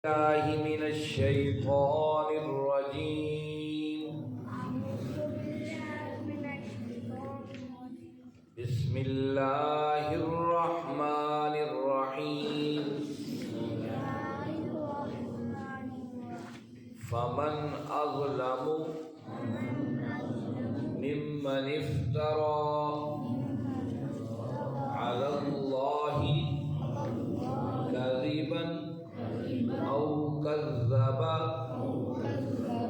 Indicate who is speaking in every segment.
Speaker 1: الله من الشيطان الرجيم. بسم الله الرحمن الرحيم. فمن أظلم ممن افترى على الله كذبا أو كذب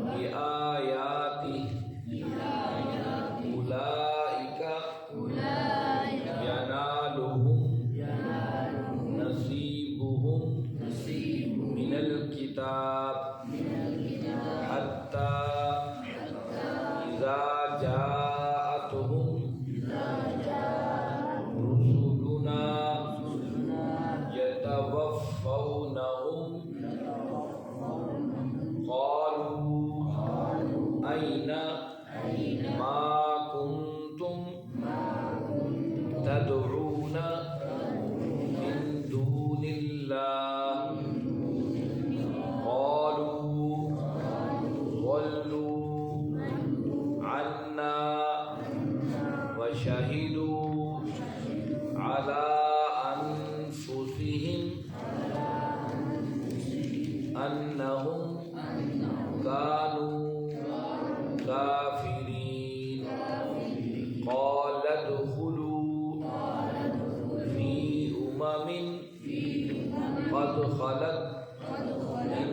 Speaker 1: بآياته أولئك ينالهم نصيبهم من الكتاب حتى إذا جاءتهم رسلنا يتوفونهم قالوا أين ما كنتم تدعون من دون الله قالوا ضلوا عنا وشهدوا على أنفسهم أنهم كانوا كافرين. قال ادخلوا في قد خلت من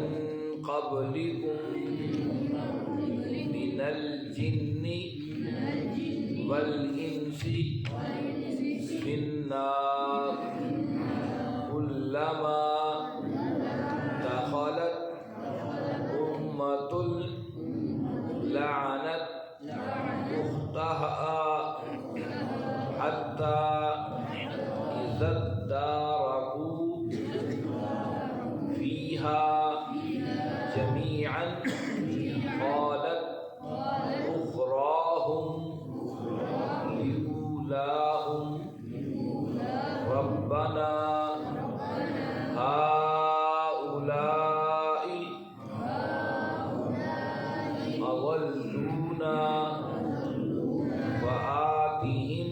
Speaker 1: قبلكم من الجن والإنس في النار كلما دخلت أمة لعنت أختها حتى إذا اداركوا فيها جميعا قالت أخراهم لأولاهم ربنا هؤلاء أضلونا فآتهم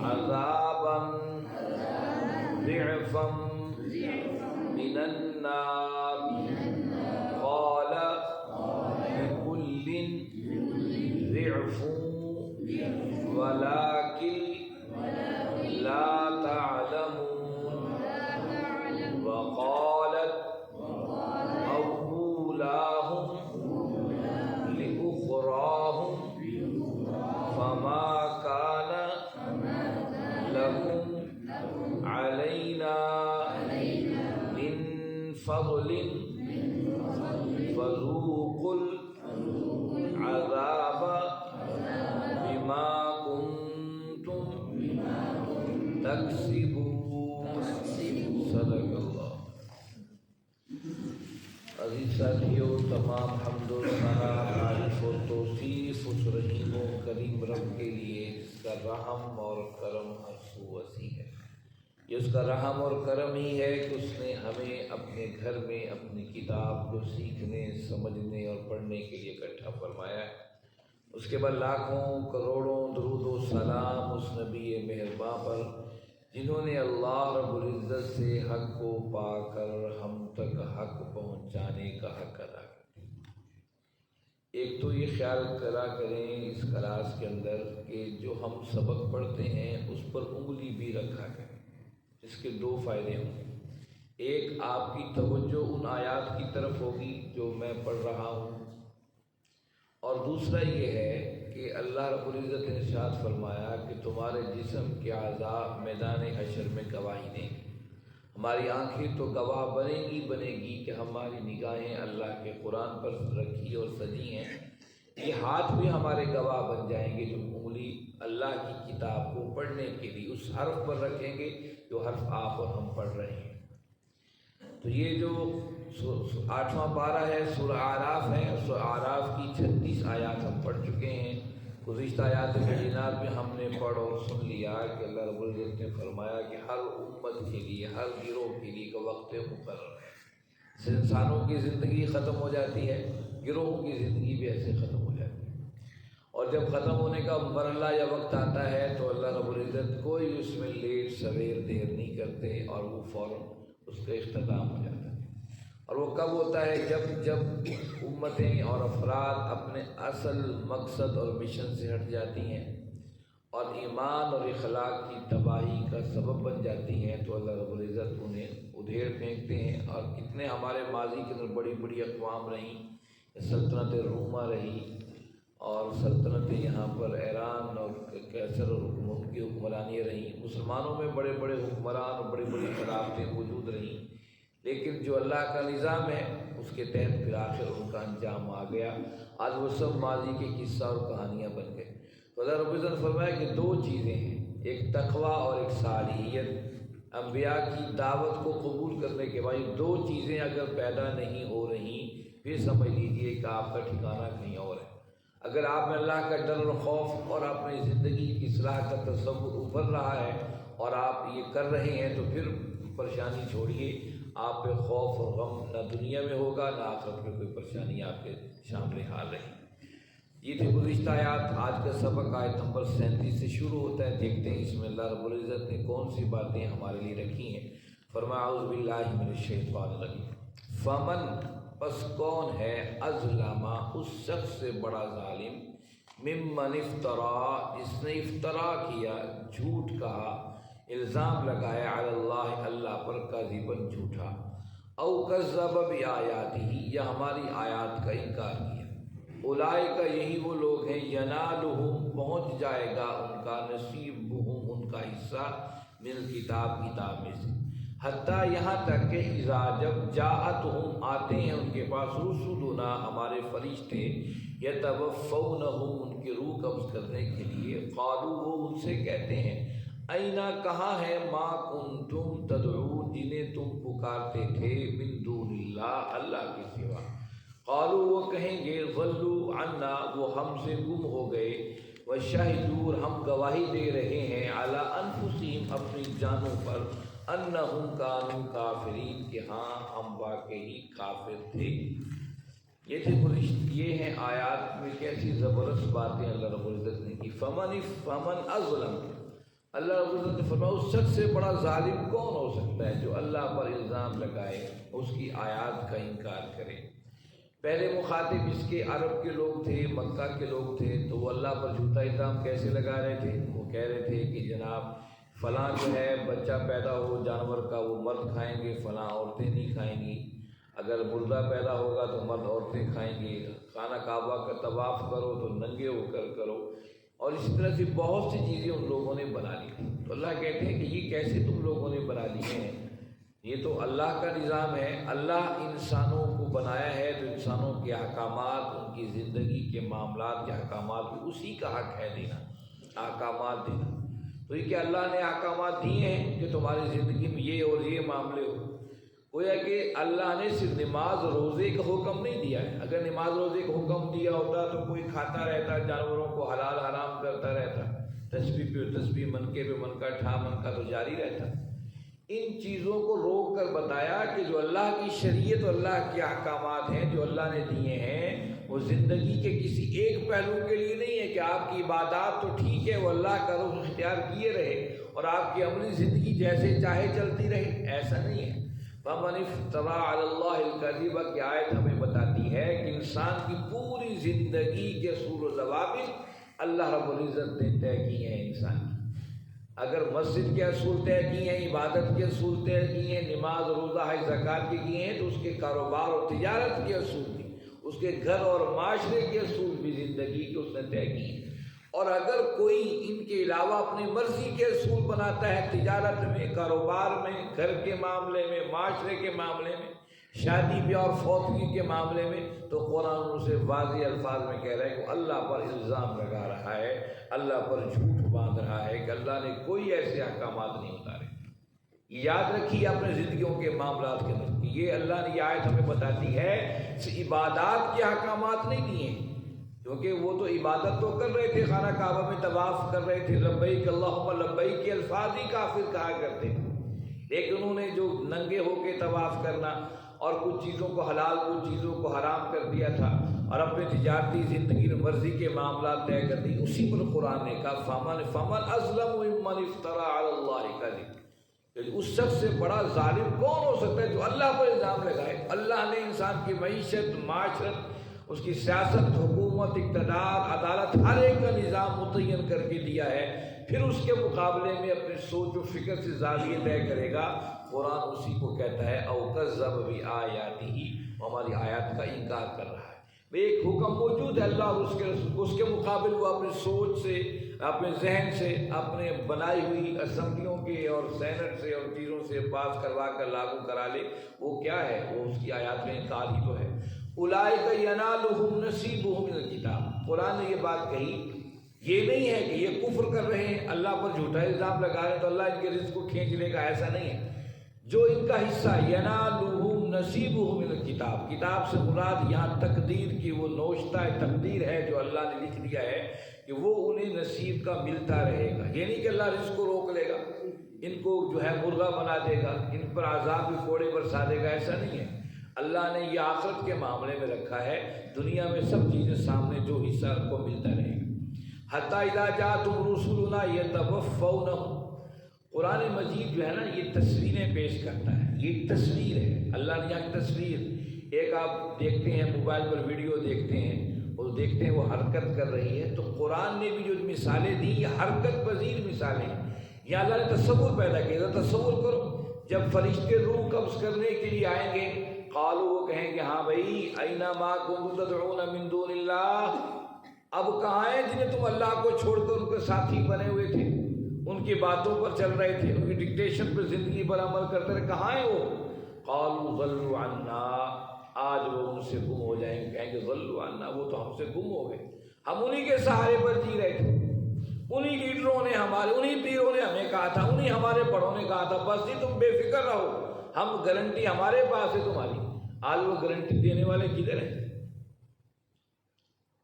Speaker 1: عذابا ضعفا من النار قال لكل ضعف ولكن لا تعلمون. وقالت أولاهم لأخراهم فما كان لكم علينا من فضل فذوقوا العذاب بما كنتم تكسبون. صدق اللہ. عزیز ساتھیوں، تمام حمد و ثنا، تعریف و توصیف اس رحیم و کریم رب کے لیے جس کا رحم اور کرم ہر سو وسیع ہے. یہ اس کا رحم اور کرم ہی ہے کہ اس نے ہمیں اپنے گھر میں اپنی کتاب کو سیکھنے، سمجھنے اور پڑھنے کے لیے اکٹھا فرمایا ہے. اس کے بعد لاکھوں کروڑوں درود و سلام اس نبی مہرباں پر جنہوں نے اللہ رب العزت سے حق کو پا کر ہم تک حق پہنچانے کا حق ادا کیا. ایک تو یہ خیال کرا کریں اس کلاس کے اندر کہ جو ہم سبق پڑھتے ہیں اس پر انگلی بھی رکھا کریں. اس کے دو فائدے ہوں گے. ایک، آپ کی توجہ ان آیات کی طرف ہوگی جو میں پڑھ رہا ہوں، اور دوسرا یہ ہے کہ اللہ رب العزت نے ارشاد فرمایا کہ تمہارے جسم کے اعضاء میدان حشر میں گواہی دیں گے. ہماری آنکھیں تو گواہ بنے گی کہ ہماری نگاہیں اللہ کے قرآن پر رکھی اور سجی ہیں. یہ ہاتھ بھی ہمارے گواہ بن جائیں گے جو انگلی اللہ کی کتاب کو پڑھنے کے لیے اس حرف پر رکھیں گے جو حرف آپ اور ہم پڑھ رہے ہیں. تو یہ جو 8واں پارہ ہے سورہ اعراف ہے. سورہ اعراف کی 36 آیات ہم پڑھ چکے ہیں. گزشتہ آیات بینات میں ہم نے پڑھ اور سن لیا کہ اللہ رب العزت نے فرمایا کہ ہر امت کے لیے، ہر گروہ کے لیے کا وقت مقرر ہے. انسانوں کی زندگی ختم ہو جاتی ہے، گروہوں کی زندگی بھی ایسے ختم ہو جاتی ہے، اور جب ختم ہونے کا مرحلہ یا وقت آتا ہے تو اللہ رب العزت کوئی اس میں لیٹ سویر دیر نہیں کرتے اور وہ فوراً اس کا اختتام ہو جاتا ہے۔ اور وہ کب ہوتا ہے؟ جب امتیں اور افراد اپنے اصل مقصد اور مشن سے ہٹ جاتی ہیں اور ایمان اور اخلاق کی تباہی کا سبب بن جاتی ہیں، تو اللہ رب العزت انہیں ادھیڑ پھینکتے ہیں۔ اور کتنے ہمارے ماضی کے اندر بڑی بڑی اقوام رہیں، سلطنت روما رہی، اور سلطنت یہاں پر ایران اور کیسر اور کی حکمرانیاں رہیں، مسلمانوں میں بڑے بڑے حکمران اور بڑی بڑی خلافتیں موجود رہیں، لیکن جو اللہ کا نظام ہے اس کے تحت پھر آخر ان کا انجام آ گیا۔ آج وہ سب ماضی کے قصہ اور کہانیاں بن گئے۔ تو اللہ رب العزت نے فرمایا کہ دو چیزیں ہیں، ایک تقویٰ اور ایک صالحیت۔ انبیاء کی دعوت کو قبول کرنے کے بعد یہ دو چیزیں اگر پیدا نہیں ہو رہی، پھر سمجھ لیجیے کہ آپ کا ٹھکانہ کہیں اور ہے۔ اگر آپ میں اللہ کا ڈر اور خوف اور اپنی زندگی کی اصلاح کا تصور ابھر رہا ہے اور آپ یہ کر رہے ہیں، تو پھر پریشانی چھوڑیے، آپ پہ خوف اور غم نہ دنیا میں ہوگا نہ آخرت میں کوئی پریشانی آپ کے سامنے حال رہے گی۔ یہ تھی گزشتہ آیات۔ آج کا سبق آیت نمبر 37 سے شروع ہوتا ہے۔ دیکھتے ہیں اس میں اللہ رب العزت نے کون سی باتیں ہمارے لیے رکھی ہیں۔ فرمایا اعوذ باللہ من الشیطان الرجیم، فمن پس کون ہے، اظلم اس شخص سے بڑا ظالم، ممن افترا جس نے افترا کیا، جھوٹ کہا، الزام لگایا، علی اللہ اللہ پر، کاذباً جھوٹا، او کذب بآیاتہ یا ہماری آیات کا انکار کیا۔ اولئک یہی وہ لوگ ہیں، ینالہم پہنچ جائے گا ان کا، نصیبہم ان کا حصہ، من کتاب میں سے، حتیٰ یہاں تک کہ اذا جب جاءتہم آتے ہیں ان کے پاس، رسلنا ہمارے فرشتے، یتوفونہم ان کی روح قبض کرنے کے لیے، قالوا وہ ان سے کہتے ہیں، اینا کہاں ہے، ما کنتم تدعون جنہیں تم پکارتے تھے، من دون اللہ اللہ کے سوا، قالوا وہ کہیں گے، ضلوا عنا وہ ہم سے گم ہو گئے، وشہدوا ہم گواہی دے رہے ہیں، علی انفسہم اپنی جانوں پر، انہم کانوا کافرین کہ ہاں ہم واقعی کافر تھے۔ یہ ہیں آیات میں کیسی زبردست باتیں اللہ رب العزت نے کی۔ فمن اظلم، اللہ رب العزت نے فرمایا اس شخص سے بڑا ظالم کون ہو سکتا ہے جو اللہ پر الزام لگائے، اس کی آیات کا انکار کرے۔ پہلے مخاطب اس کے عرب کے لوگ تھے، مکہ کے لوگ تھے، تو وہ اللہ پر جھوٹا الزام کیسے لگا رہے تھے؟ وہ کہہ رہے تھے کہ جناب فلاں جو ہے بچہ پیدا ہو جانور کا وہ مرد کھائیں گے، فلاں عورتیں نہیں کھائیں گی، اگر مردہ پیدا ہوگا تو مرد عورتیں کھائیں گے، خانہ کعبہ کا طواف کرو تو ننگے ہو کر کرو، اور اسی طرح سے بہت سی چیزیں ان لوگوں نے بنا لی تھی۔ تو اللہ کہتے ہیں کہ یہ کیسے تم لوگوں نے بنا لی ہیں؟ یہ تو اللہ کا نظام ہے، اللہ انسانوں کو بنایا ہے تو انسانوں کے احکامات، ان کی زندگی کے معاملات کے احکامات بھی اسی کا حق ہے دینا، احکامات دینا۔ تو یہ کہ اللہ نے احکامات دیے ہیں کہ تمہاری زندگی میں یہ اور یہ معاملے ہو، گویا کہ اللہ نے صرف نماز روزے کا حکم نہیں دیا ہے۔ اگر نماز روزے کا حکم دیا ہوتا تو کوئی کھاتا رہتا، جانوروں کو حلال حرام کرتا رہتا، تسبیح پہ تسبیح، منکے پہ منکا، ٹھا منکا تو جاری رہتا۔ ان چیزوں کو روک کر بتایا کہ جو اللہ کی شریعت اور اللہ کے احکامات ہیں جو اللہ نے دیے ہیں، وہ زندگی کے کسی ایک پہلو کے لیے نہیں ہے کہ آپ کی عبادات تو ٹھیک ہے وہ اللہ کا رخ اختیار کیے رہے اور آپ کی عملی زندگی جیسے چاہے چلتی رہے، ایسا نہیں ہے۔ فَمَنِ افْتَرَىٰ عَلَى اللَّهِ الْكَذِبَ کی آیت ہمیں بتاتی ہے کہ انسان کی پوری زندگی کے اصول و ضوابط اللہ رب العزت نے طے کی ہیں۔ انسان کی اگر مسجد کے اصول طے کیے ہیں، عبادت کے اصول طے کیے ہیں، نماز روزہ حج زکوٰۃ کے کیے ہیں، تو اس کے کاروبار اور تجارت کے اصول بھی، اس کے گھر اور معاشرے کے اصول بھی زندگی کے اس نے طے کیے ہیں۔ اور اگر کوئی ان کے علاوہ اپنی مرضی کے اصول بناتا ہے تجارت میں، کاروبار میں، گھر کے معاملے میں، معاشرے کے معاملے میں، شادی بیاہ اور فوتگی کے معاملے میں، تو قرآن اسے واضح الفاظ میں کہہ رہا ہے کہ اللہ پر الزام لگا رہا ہے، اللہ پر جھوٹ باندھ رہا ہے کہ اللہ نے کوئی ایسے احکامات نہیں اتارے۔ یاد رکھیے اپنے زندگیوں کے معاملات کے اندر کہ یہ اللہ نے یہ آیت ہمیں بتاتی ہے عبادات کے احکامات نہیں دیے ہیں، کیونکہ وہ تو عبادت تو کر رہے تھے، خانہ کعبہ میں طواف کر رہے تھے، لبیک اللہم لبیک کے الفاظ ہی کافر کہا کرتے تھے، لیکن انہوں نے جو ننگے ہو کے طواف کرنا اور کچھ چیزوں کو حلال کچھ چیزوں کو حرام کر دیا تھا اور اپنے تجارتی زندگی میں مرضی کے معاملات طے کر دی، اسی پر قرآن نے کہا فمن اظلم ممن افترى علی اللہ کذب، اس شخص سے بڑا ظالم کون ہو سکتا ہے جو اللہ پر الزام لگائے۔ اللہ نے انسان کی معیشت، معاشرت، اس کی سیاست، حکومت، اقتدار، عدالت، ہر ایک کا نظام متعین کر کے دیا ہے، پھر اس کے مقابلے میں اپنے سوچ و فکر سے زاویے طے کرے گا۔ قرآن اسی کو کہتا ہے او کذب بآیاتہ، ہماری آیات کا انکار کر رہا ہے۔ ایک حکم موجود ہے اللہ اور اس کے رسول کو، اس کے مقابل وہ اپنی سوچ سے، اپنے ذہن سے، اپنے بنائی ہوئی اسمبلیوں کے اور سینٹ سے اور چیزوں سے پاس کروا کر لاگو کرا لے، وہ کیا ہے؟ وہ اس کی آیات میں انکار ہی تو ہے۔ اولئک ینالہم نصیبہم من الکتاب، قرآن نے یہ بات کہی، یہ نہیں ہے کہ یہ کفر کر رہے ہیں، اللہ پر جھوٹا الزام لگا رہے ہیں تو اللہ ان کے رزق کو کھینچ لے گا، ایسا نہیں ہے۔ جو ان کا حصہ ینالہم نصیبہم من الکتاب، کتاب سے مراد یہاں تقدیر کی وہ نوشتہ تقدیر ہے جو اللہ نے لکھ دیا ہے کہ وہ انہیں نصیب کا ملتا رہے گا۔ یہ نہیں کہ اللہ رزق کو روک لے گا، ان کو جو ہے مرغا بنا دے گا، ان پر عذاب بھی کوڑے برسا دے گا، ایسا نہیں ہے۔ اللہ نے یہ آخرت کے معاملے میں رکھا ہے، دنیا میں سب چیزیں سامنے جو حصہ ان کو ملتا رہے گا۔ حتی اذا جاءتهم رسلنا یتوفونہم، قرآن مجید جو ہے نا یہ تصویریں پیش کرتا ہے، یہ ایک تصویر ہے، اللہ نے یہاں تصویر، ایک آپ دیکھتے ہیں موبائل پر ویڈیو دیکھتے ہیں، وہ دیکھتے ہیں وہ حرکت کر رہی ہے، تو قرآن نے بھی جو مثالیں دی یہ حرکت پذیر مثالیں ہیں۔ یہ اللہ نے تصور پیدا کیا، تصور کرو جب فرشتے روح قبض کرنے کے لیے آئیں گے، قالوا، وہ کہیں گے ہاں بھائی اینا ما کنتم تدعون من دون اللہ، اب کہاں ہیں جنہیں تم اللہ کو چھوڑ کر ان کے ساتھی بنے ہوئے تھے، ان کی باتوں پر چل رہے تھے، ان کی ڈکٹیشن پر زندگی پر عمل کرتے رہے، کہاں ہیں وہ؟ قالوا ضلوا عنا، آج وہ ان سے گم ہو جائیں گے، کہیں گے ضلوا عنا، وہ تو ہم سے گم ہو گئے، ہم انہی کے سہارے پر جی رہے تھے، انہی لیڈروں نے ہمارے، انہی پیروں نے ہمیں کہا تھا، انہی ہمارے بڑوں نے کہا تھا بس جی تم بے فکر رہو، ہم گارنٹی ہمارے پاس ہے تمہاری، آج وہ گارنٹی دینے والے کدھر ہیں؟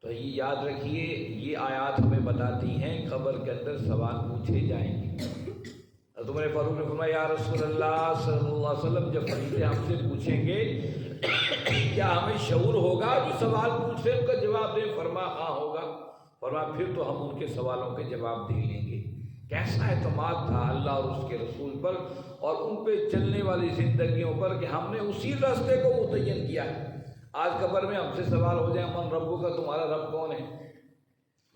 Speaker 1: تو یہ یاد رکھیے، یہ آیات ہمیں بتاتی ہیں قبر کے اندر سوال پوچھے جائیں گے۔ حضرت عمر فاروق نے فرمایا یا رسول اللہ صلی اللہ علیہ وسلم، جب فرشتے ہم سے پوچھیں گے کیا ہمیں شعور ہوگا جو سوال پوچھ رہے ان کا جواب دیں؟ فرما ہاں ہوگا۔ فرما پھر تو ہم ان کے سوالوں کے جواب دے لیں گے۔ کیسا اعتماد تھا اللہ اور اس کے رسول پر اور ان پہ چلنے والی زندگیوں پر کہ ہم نے اسی راستے کو متعین کیا ہے۔ آج قبر میں ہم سے سوال ہو جائے من ربو کا، تمہارا رب کون ہے؟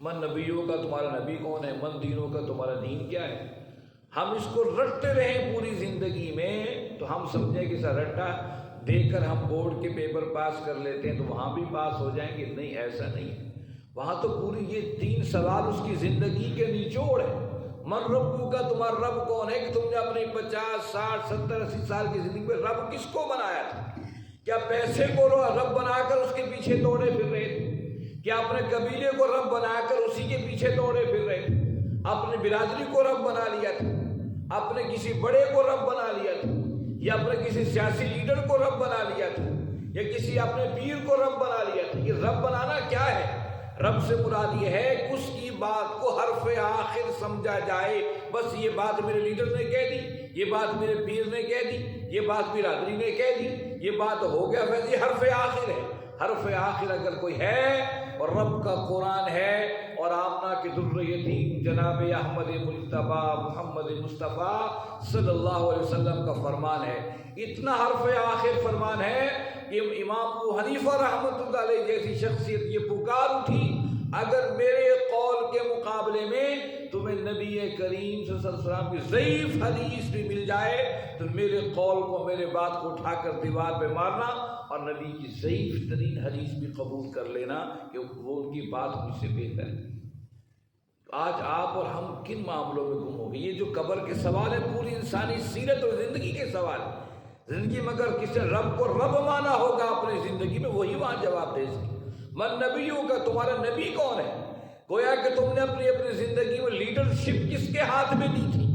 Speaker 1: من نبیوں کا، تمہارا نبی کون ہے؟ من دینوں کا، تمہارا دین کیا ہے؟ ہم اس کو رٹتے رہیں پوری زندگی میں تو ہم سمجھیں کہ سر رٹا دے کر ہم بورڈ کے پیپر پاس کر لیتے ہیں تو وہاں بھی پاس ہو جائیں گے، نہیں ایسا نہیں ہے۔ وہاں تو پوری یہ 3 سوال اس کی زندگی کے نچوڑ ہے۔ من ربو کا، تمہارا رب کون ہے کہ تم نے اپنی 50 60 70 80 سال کی زندگی میں رب کس کو بنایا تھا؟ کیا پیسے کو رب بنا کر اس کے پیچھے دوڑے پھر رہے تھے؟ کیا اپنے قبیلے کو رب بنا کر اسی کے پیچھے دوڑے پھر رہے تھے؟ اپنی برادری کو رب بنا لیا تھا، اپنے کسی بڑے کو رب بنا لیا تھا، یا اپنے کسی سیاسی لیڈر کو رب بنا لیا تھا، یا کسی اپنے پیر کو رب بنا لیا تھا؟ یہ رب بنانا کیا ہے؟ رب سے مراد یہ ہے اس کی بات کو حرف آخر سمجھا جائے، بس یہ بات میرے لیڈر نے کہہ دی، یہ بات میرے پیر نے کہہ دی، یہ بات برادری نے کہہ دی، یہ بات ہو گیا، یہ حرف آخر ہے۔ حرف آخر اگر کوئی ہے اور رب کا قرآن ہے اور آمنہ کی ذریتین جناب احمد مجتبیٰ محمد مصطفیٰ صلی اللہ علیہ وسلم کا فرمان ہے، اتنا حرف آخر فرمان ہے کہ امام ابو حنیفہ رحمۃ اللہ علیہ جیسی شخصیت یہ پکار اٹھی اگر میرے قول کے مقابلے میں تمہیں نبی کریم صلی اللہ علیہ وسلم کی ضعیف حدیث بھی مل جائے تو میرے قول کو، میرے بات کو اٹھا کر دیوار پہ مارنا اور نبی کی ضعیف ترین حدیث بھی قبول کر لینا کہ وہ ان کی بات مجھ سے بہتر ہے۔ آج آپ اور ہم کن معاملوں میں گم ہو گئے؟ یہ جو قبر کے سوال ہے پوری انسانی سیرت اور زندگی کے سوال ہے۔ زندگی میں اگر کسی رب کو رب مانا ہوگا اپنی زندگی میں وہی وہاں جواب دے سکے۔ من نبیوں کا، تمہارا نبی کون ہے؟ گویا کہ تم نے اپنی زندگی میں لیڈرشپ کس کے ہاتھ میں دی تھی؟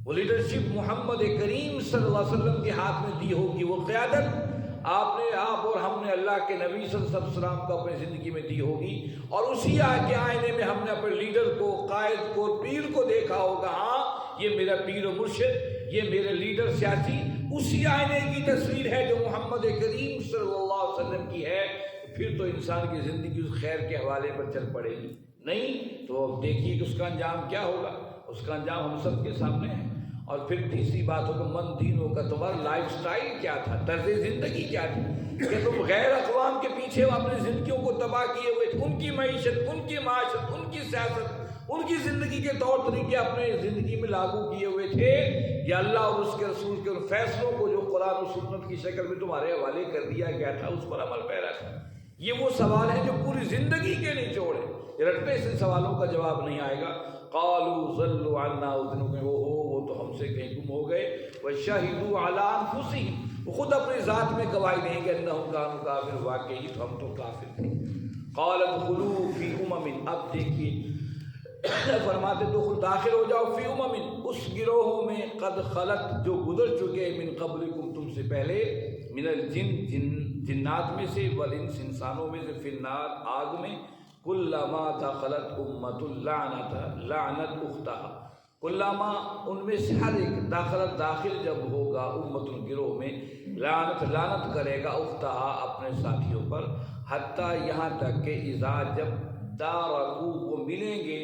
Speaker 1: وہ لیڈرشپ محمد کریم صلی اللہ علیہ وسلم کے ہاتھ میں دی ہوگی، وہ قیادت آپ اور ہم نے اللہ کے نبی صلی اللہ علیہ وسلم کو اپنی زندگی میں دی ہوگی، اور اسی کے آئینے میں ہم نے اپنے لیڈر کو، قائد کو، پیر کو دیکھا ہوگا، ہاں یہ میرا پیر و مرشد، یہ میرے لیڈر سیاسی اسی آئینے کی تصویر ہے جو محمد کریم صلی اللہ علیہ وسلم کی ہے، پھر تو انسان کی زندگی اس خیر کے حوالے پر چل پڑے گی، نہیں تو اب دیکھیے کہ اس کا انجام کیا ہوگا۔ اس کا انجام ہم سب کے سامنے ہے۔ اور پھر تیسری بات ہو کہ من دینوں کا تمہارا لائف سٹائل کیا تھا، طرز زندگی کیا تھی، کہ تم غیر اقوام کے پیچھے اپنی زندگیوں کو تباہ کیے ہوئے تھے، ان کی معیشت، ان کی معاشرت، ان کی سیاست، ان کی زندگی کے طور طریقے اپنے زندگی میں لاگو کیے ہوئے تھے، یا اللہ اور اس کے رسول کے ان فیصلوں کو جو قرآن و سنت کی شکل میں تمہارے حوالے کر دیا گیا تھا اس پر عمل پیرا تھا؟ یہ وہ سوال ہے جو پوری زندگی کے نچوڑ ہے، رٹنے سے سوالوں کا جواب نہیں آئے گا۔ قالوا ضلوا عنا، اس دنوں میں وہ تو ہم سے کہیں گم ہو گئے، وشہدوا علی انفسہم، وہ خود اپنی ذات میں گواہی دیں گے انہم کانوا کافر، واقعی تو ہم تو کافر تھے۔ قال ادخلوا فی امم، اب دیکھیے فرماتے تو خود داخل ہو جاؤ فی امم، اس گروہوں میں قد خلت جو گزر چکے، من قبلکم تم سے پہلے، من الجن جنات میں سے، والانس انسانوں میں سے، فی النار آگ میں، کلما دخلت امت لعنت اختہا، کلما ان میں سے ہر ایک، داخل جب ہوگا امت گروہ میں، لعنت کرے گا اختہا اپنے ساتھیوں پر، حتیٰ یہاں تک کہ اذا جب دارکو وہ ملیں گے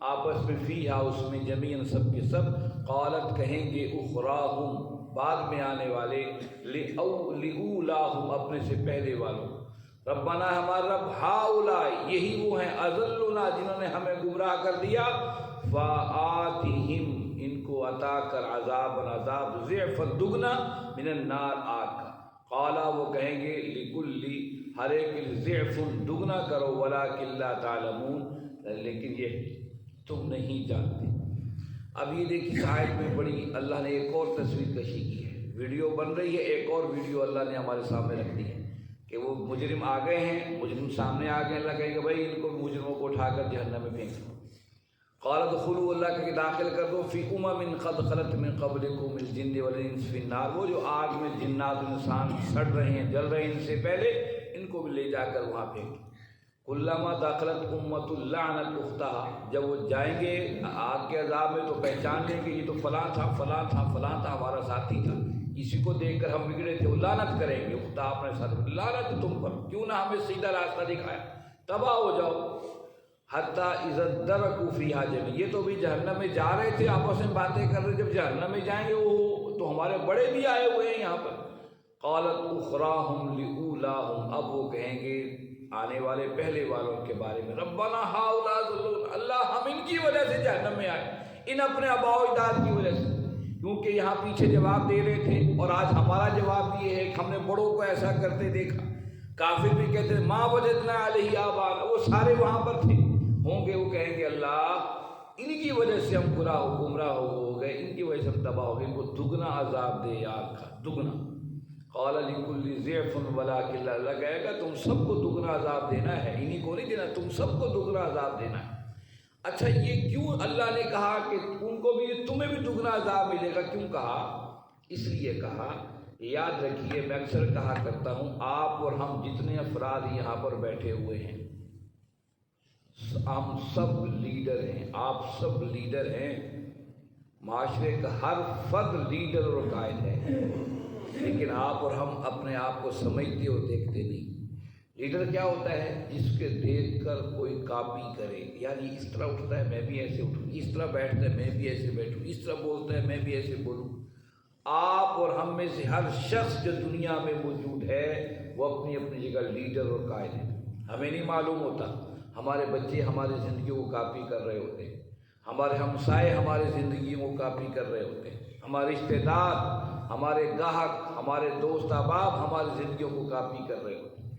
Speaker 1: آپس میں، فیہا اس میں، جمیعاً سب کے سب، قالت کہیں گے اخراہم بعد میں آنے والے، لأولاہم اپنے سے پہلے والوں، ربنا ہمارا رب، ہاؤلاء یہی وہ ہیں، اضلونا جنہوں نے ہمیں گمراہ کر دیا، فآتہم ان کو عطا کر، عذاب ضعفا دگنا، من النار آگ کا، قالا وہ کہیں گے، لکلی ہر ایک، ضعف دگنا کرو، ولکن لا تعلمون لیکن یہ تم نہیں جانتے۔ اب یہ دیکھیے اس آیت میں بڑی اللہ نے ایک اور تصویر کشی کی ہے، ویڈیو بن رہی ہے، ایک اور ویڈیو اللہ نے ہمارے سامنے رکھ دی ہے کہ وہ مجرم آ گئے ہیں، مجرم سامنے آ گئے، اللہ کہے گا بھائی ان کو مجرموں کو اٹھا کر جہنم میں پھینک دو۔ قال ادخلوا، اللہ کہ داخل کر دو، فی امم قد خلت من قبلکم الجن والانس فی النار، وہ جو آگ میں جنات و انسان سڑ رہے ہیں، جل رہے ہیں ان سے پہلے، ان کو بھی لے جا کر وہاں پھینک۔ کلما دخلت امت لعنت اختہا، جب وہ جائیں گے آگ کے عذاب میں تو پہچان لیں گے یہ تو فلاں تھا فلاں تھا فلاں تھا، ہمارا ساتھی تھا، اسی کو دیکھ کر ہم بگڑے تھے، وہ لعنت کریں گے، اختہا اپنے ساتھ، لعنت تم پر، کیوں نہ ہمیں سیدھا راستہ دکھایا، تباہ ہو جاؤ۔ حتیٰ اذا ادرکوا فیہا جميعا، یہ تو بھی جہنم میں جا رہے تھے، آپس میں باتیں کر رہے، جب جہنم میں جائیں گے وہ تو ہمارے بڑے بھی آئے ہوئے ہیں یہاں پر۔ قالت اخراہم لأولاہم، اب وہ کہیں گے آنے والے پہلے والوں کے بارے میں، ربنا ہاؤلاء ضلونا، اللہ ہم ان کی وجہ سے جہنم میں آئے، ان اپنے آباء و اجداد کی وجہ سے، کیونکہ یہاں پیچھے جواب دے رہے تھے، اور آج ہمارا جواب یہ ہے کہ ہم نے بڑوں کو ایسا کرتے دیکھا۔ کافر بھی کہتے ہیں ما وجدنا علیہ آباءنا، وہ سارے وہاں پر تھے، ہوں گے وہ کہیں گے اللہ ان کی وجہ سے ہم گمراہ ہو گئے، ان کی وجہ سے ہم تباہ ہو گئے، ان کو دگنا عذاب دے آگ کا، دگنا۔ قال لکل ضعف ولکن، اللہ کہے گا تم سب کو دگنا عذاب دینا ہے، انہی کو نہیں دینا، تم سب کو دگنا عذاب دینا ہے۔ اچھا یہ کیوں اللہ نے کہا کہ ان کو بھی تمہیں بھی دگنا عذاب ملے گا، کیوں کہا؟ اس لیے کہا، یاد رکھیے میں اکثر کہا کرتا ہوں، آپ اور ہم جتنے افراد یہاں پر بیٹھے ہوئے ہیں ہم سب لیڈر ہیں، آپ سب لیڈر ہیں، معاشرے کا ہر فرد لیڈر اور قائد ہے، لیکن آپ اور ہم اپنے آپ کو سمجھتے اور دیکھتے نہیں۔ لیڈر کیا ہوتا ہے؟ جس کے دیکھ کر کوئی کاپی کرے، یعنی اس طرح اٹھتا ہے میں بھی ایسے اٹھوں، اس طرح بیٹھتا ہے میں بھی ایسے بیٹھوں، اس طرح بولتا ہے میں بھی ایسے بولوں۔ آپ اور ہم میں سے ہر شخص جو دنیا میں موجود ہے وہ اپنی اپنی جگہ لیڈر اور قائد ہے، ہمیں نہیں معلوم ہوتا، ہمارے بچے ہماری زندگیوں کو کاپی کر رہے ہوتے ہیں، ہمارے ہمسائے ہماری زندگیوں کو کاپی کر رہے ہوتے ہیں، ہمارے رشتہ دار، ہمارے گاہک، ہمارے دوست احباب ہماری زندگیوں کو کاپی کر رہے ہوتے ہیں۔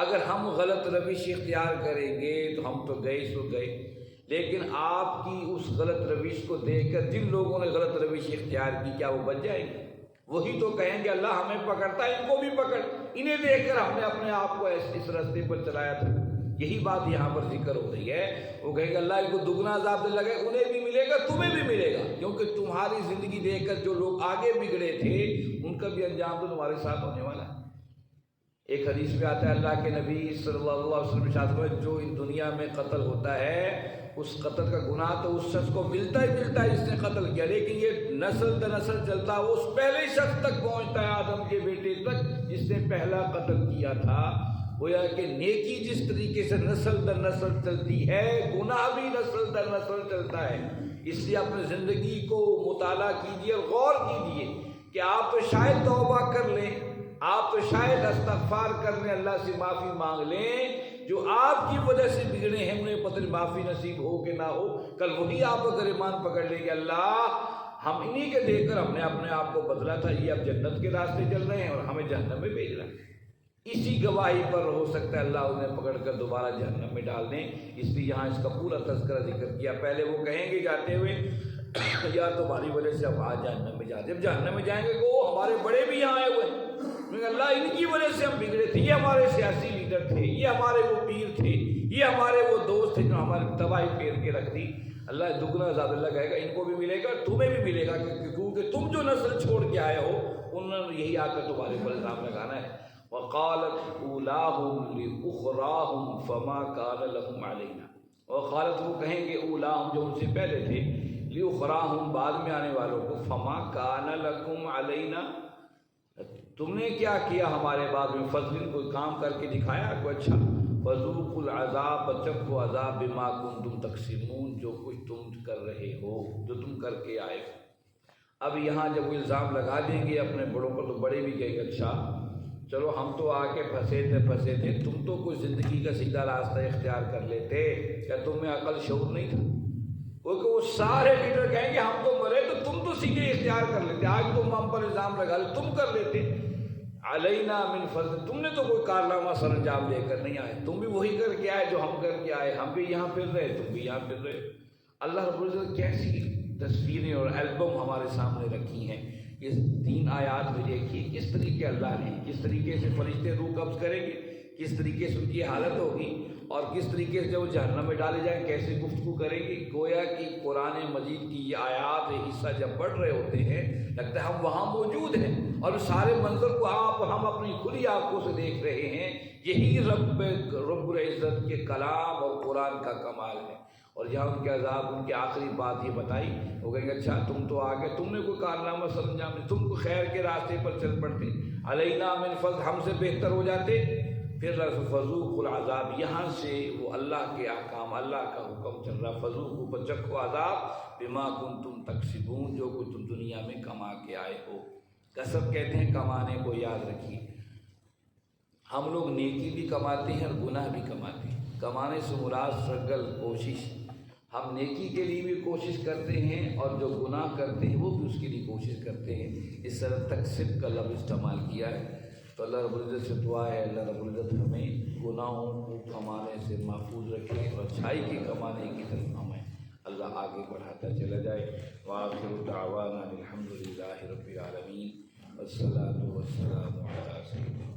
Speaker 1: اگر ہم غلط روش اختیار کریں گے تو ہم تو گئے سو گئے، لیکن آپ کی اس غلط روش کو دیکھ کر جن لوگوں نے غلط روش اختیار کی کیا وہ بچ جائیں گے؟ وہی تو کہیں گے اللہ ہمیں پکڑتا ہے ان کو بھی پکڑ، انہیں دیکھ کر ہم نے اپنے آپ کو اس راستے پر چلایا تھا۔ یہی بات یہاں پر ذکر ہو رہی ہے، وہ کہے گا اللہ ان کو دگنا عذاب دے لگے، انہیں بھی ملے گا تمہیں بھی ملے گا، کیونکہ تمہاری زندگی دیکھ کر جو لوگ آگے بگڑے تھے ان کا بھی انجام تو تمہارے ساتھ ہونے والا ہے۔ ایک حدیث میں آتا ہے اللہ کے نبی صلی اللہ علیہ وسلم ارشاد فرماتے ہیں جو اس دنیا میں قتل ہوتا ہے اس قتل کا گناہ تو اس شخص کو ملتا ہی ملتا ہے جس نے قتل کیا، لیکن یہ نسل در نسل چلتا ہے، اس پہلے شخص تک پہنچتا ہے، آدم کے بیٹے تک جس نے پہلا قتل کیا تھا۔ گویا کہ نیکی جس طریقے سے نسل در نسل چلتی ہے، گناہ بھی نسل در نسل چلتا ہے۔ اس لیے اپنی زندگی کو مطالعہ کیجیے اور غور کیجیے کہ آپ تو شاید توبہ کر لیں، آپ تو شاید استغفار کر لیں، اللہ سے معافی مانگ لیں، جو آپ کی وجہ سے بگڑے ہیں انہیں پتہ نہیں معافی نصیب ہو کہ نہ ہو، کل وہی آپ اگر ایمان پکڑ لیں کہ اللہ ہم انہی کے دیکھ کر ہم نے اپنے آپ کو بدلا تھا، یہ اب جنت کے راستے چل رہے ہیں اور ہمیں جہنم میں بھیج رہا ہے، اسی گواہی پر ہو سکتا ہے اللہ انہیں پکڑ کر دوبارہ جہنم میں ڈال دیں۔ اس لیے یہاں اس کا پورا تذکرہ ذکر کیا۔ پہلے وہ کہیں گے جاتے ہوئے یا تمہاری وجہ سے اب آج جہنم میں جاتے، جب جہنم میں جائیں گے کہ وہ ہمارے بڑے بھی یہاں آئے ہوئے ہیں، اللہ ان کی وجہ سے ہم بگڑے تھے، یہ ہمارے سیاسی لیڈر تھے، یہ ہمارے وہ پیر تھے، یہ ہمارے وہ دوست تھے جو ہماری تباہی پھیر کے رکھ دی۔ اللہ دگنا زیادہ اللہ کہے گا ان کو بھی ملے گا، تمہیں بھی ملے گا، کیونکہ تم جو نسل چھوڑ کے آئے ہو انہوں نے یہی آ کر تمہارے پر الزام لگانا ہے۔ وقالت اولاہم لاخراہم فما کان لہم علینا، وقالت وہ کہیں گے اولاہم جو ان سے پہلے تھے، لاخراہم بعد میں آنے والوں کو، فما کان لکم علینا تم نے کیا کیا ہمارے بعد میں، فضل کوئی کام کر کے دکھایا کوئی اچھا، فذوقوا العذاب چکھو عذاب بما کنتم تکسبون جو کچھ تم کر رہے ہو، جو تم کر کے آئے ہو۔ اب یہاں جب وہ الزام لگا دیں گے اپنے بڑوں پر تو بڑے بھی کہیں گے اچھا چلو ہم تو آ کے پھنسے تھے، تم تو کوئی زندگی کا سیدھا راستہ اختیار کر لیتے، کیا تم میں عقل شعور نہیں تھا؟ کیونکہ وہ سارے لیڈر کہیں گے ہم تو مرے تو تم تو سیدھے اختیار کر لیتے، آج تم ہم پر الزام لگا لے تم کر لیتے، علینا من فضل تم نے تو کوئی کارنامہ سر انجام لے کر نہیں آئے، تم بھی وہی کر کے آئے جو ہم کر کے آئے، ہم بھی یہاں پھر رہے تم بھی یہاں پھر رہے۔ اللہ رب العزت کیسی تصویریں اور البم ہمارے سامنے رکھی ہیں، یہ 3 آیات میں دیکھیے کس طریقے اللہ نے، کس طریقے سے فرشتے روح قبض کریں گے، کس طریقے سے ان کی حالت ہوگی، اور کس طریقے سے وہ جہنم میں ڈالے جائیں، کیسے گفتگو کریں گے۔ گویا کہ قرآن مجید کی یہ آیات حصہ جب پڑھ رہے ہوتے ہیں لگتا ہے ہم وہاں موجود ہیں اور سارے منظر کو ہم اپنی کھلی آنکھوں سے دیکھ رہے ہیں۔ یہی رب العزت کے کلام اور قرآن کا کمال ہے۔ اور یہاں ان کے عذاب، ان کی آخری بات یہ بتائی، وہ کہیں گے اچھا تم تو آگے، تم نے کوئی کارنامہ سر انجام نہیں، تم کو خیر کے راستے پر چل پڑتے، علینا من فضل ہم سے بہتر ہو جاتے، پھر فذوقوا العذاب یہاں سے وہ اللہ کے احکام، اللہ کا حکم چل رہا، فذوقوا چکھو عذاب بما کنتم تکسبون جو کچھ تم دنیا میں کما کے آئے ہو۔ کسب کہتے ہیں کمانے کو، یاد رکھیے ہم لوگ نیکی بھی کماتے ہیں اور گناہ بھی کماتے ہیں۔ کمانے سے مراد اسٹرگل، کوشش، ہم نیکی کے لیے بھی کوشش کرتے ہیں اور جو گناہ کرتے ہیں وہ بھی اس کے لیے کوشش کرتے ہیں۔ اس طرح تکسب کا لفظ استعمال کیا ہے۔ تو اللہ رب العزت سے دعا ہے اللہ رب العزت ہمیں گناہوں کو کمانے سے محفوظ رکھے اور اچھائی کے کمانے کی طرف ہمیں اللہ آگے بڑھاتا چلا جائے۔ وآخر دعوانا الحمد للہ رب العالمین والصلاة والسلام علی سیدنا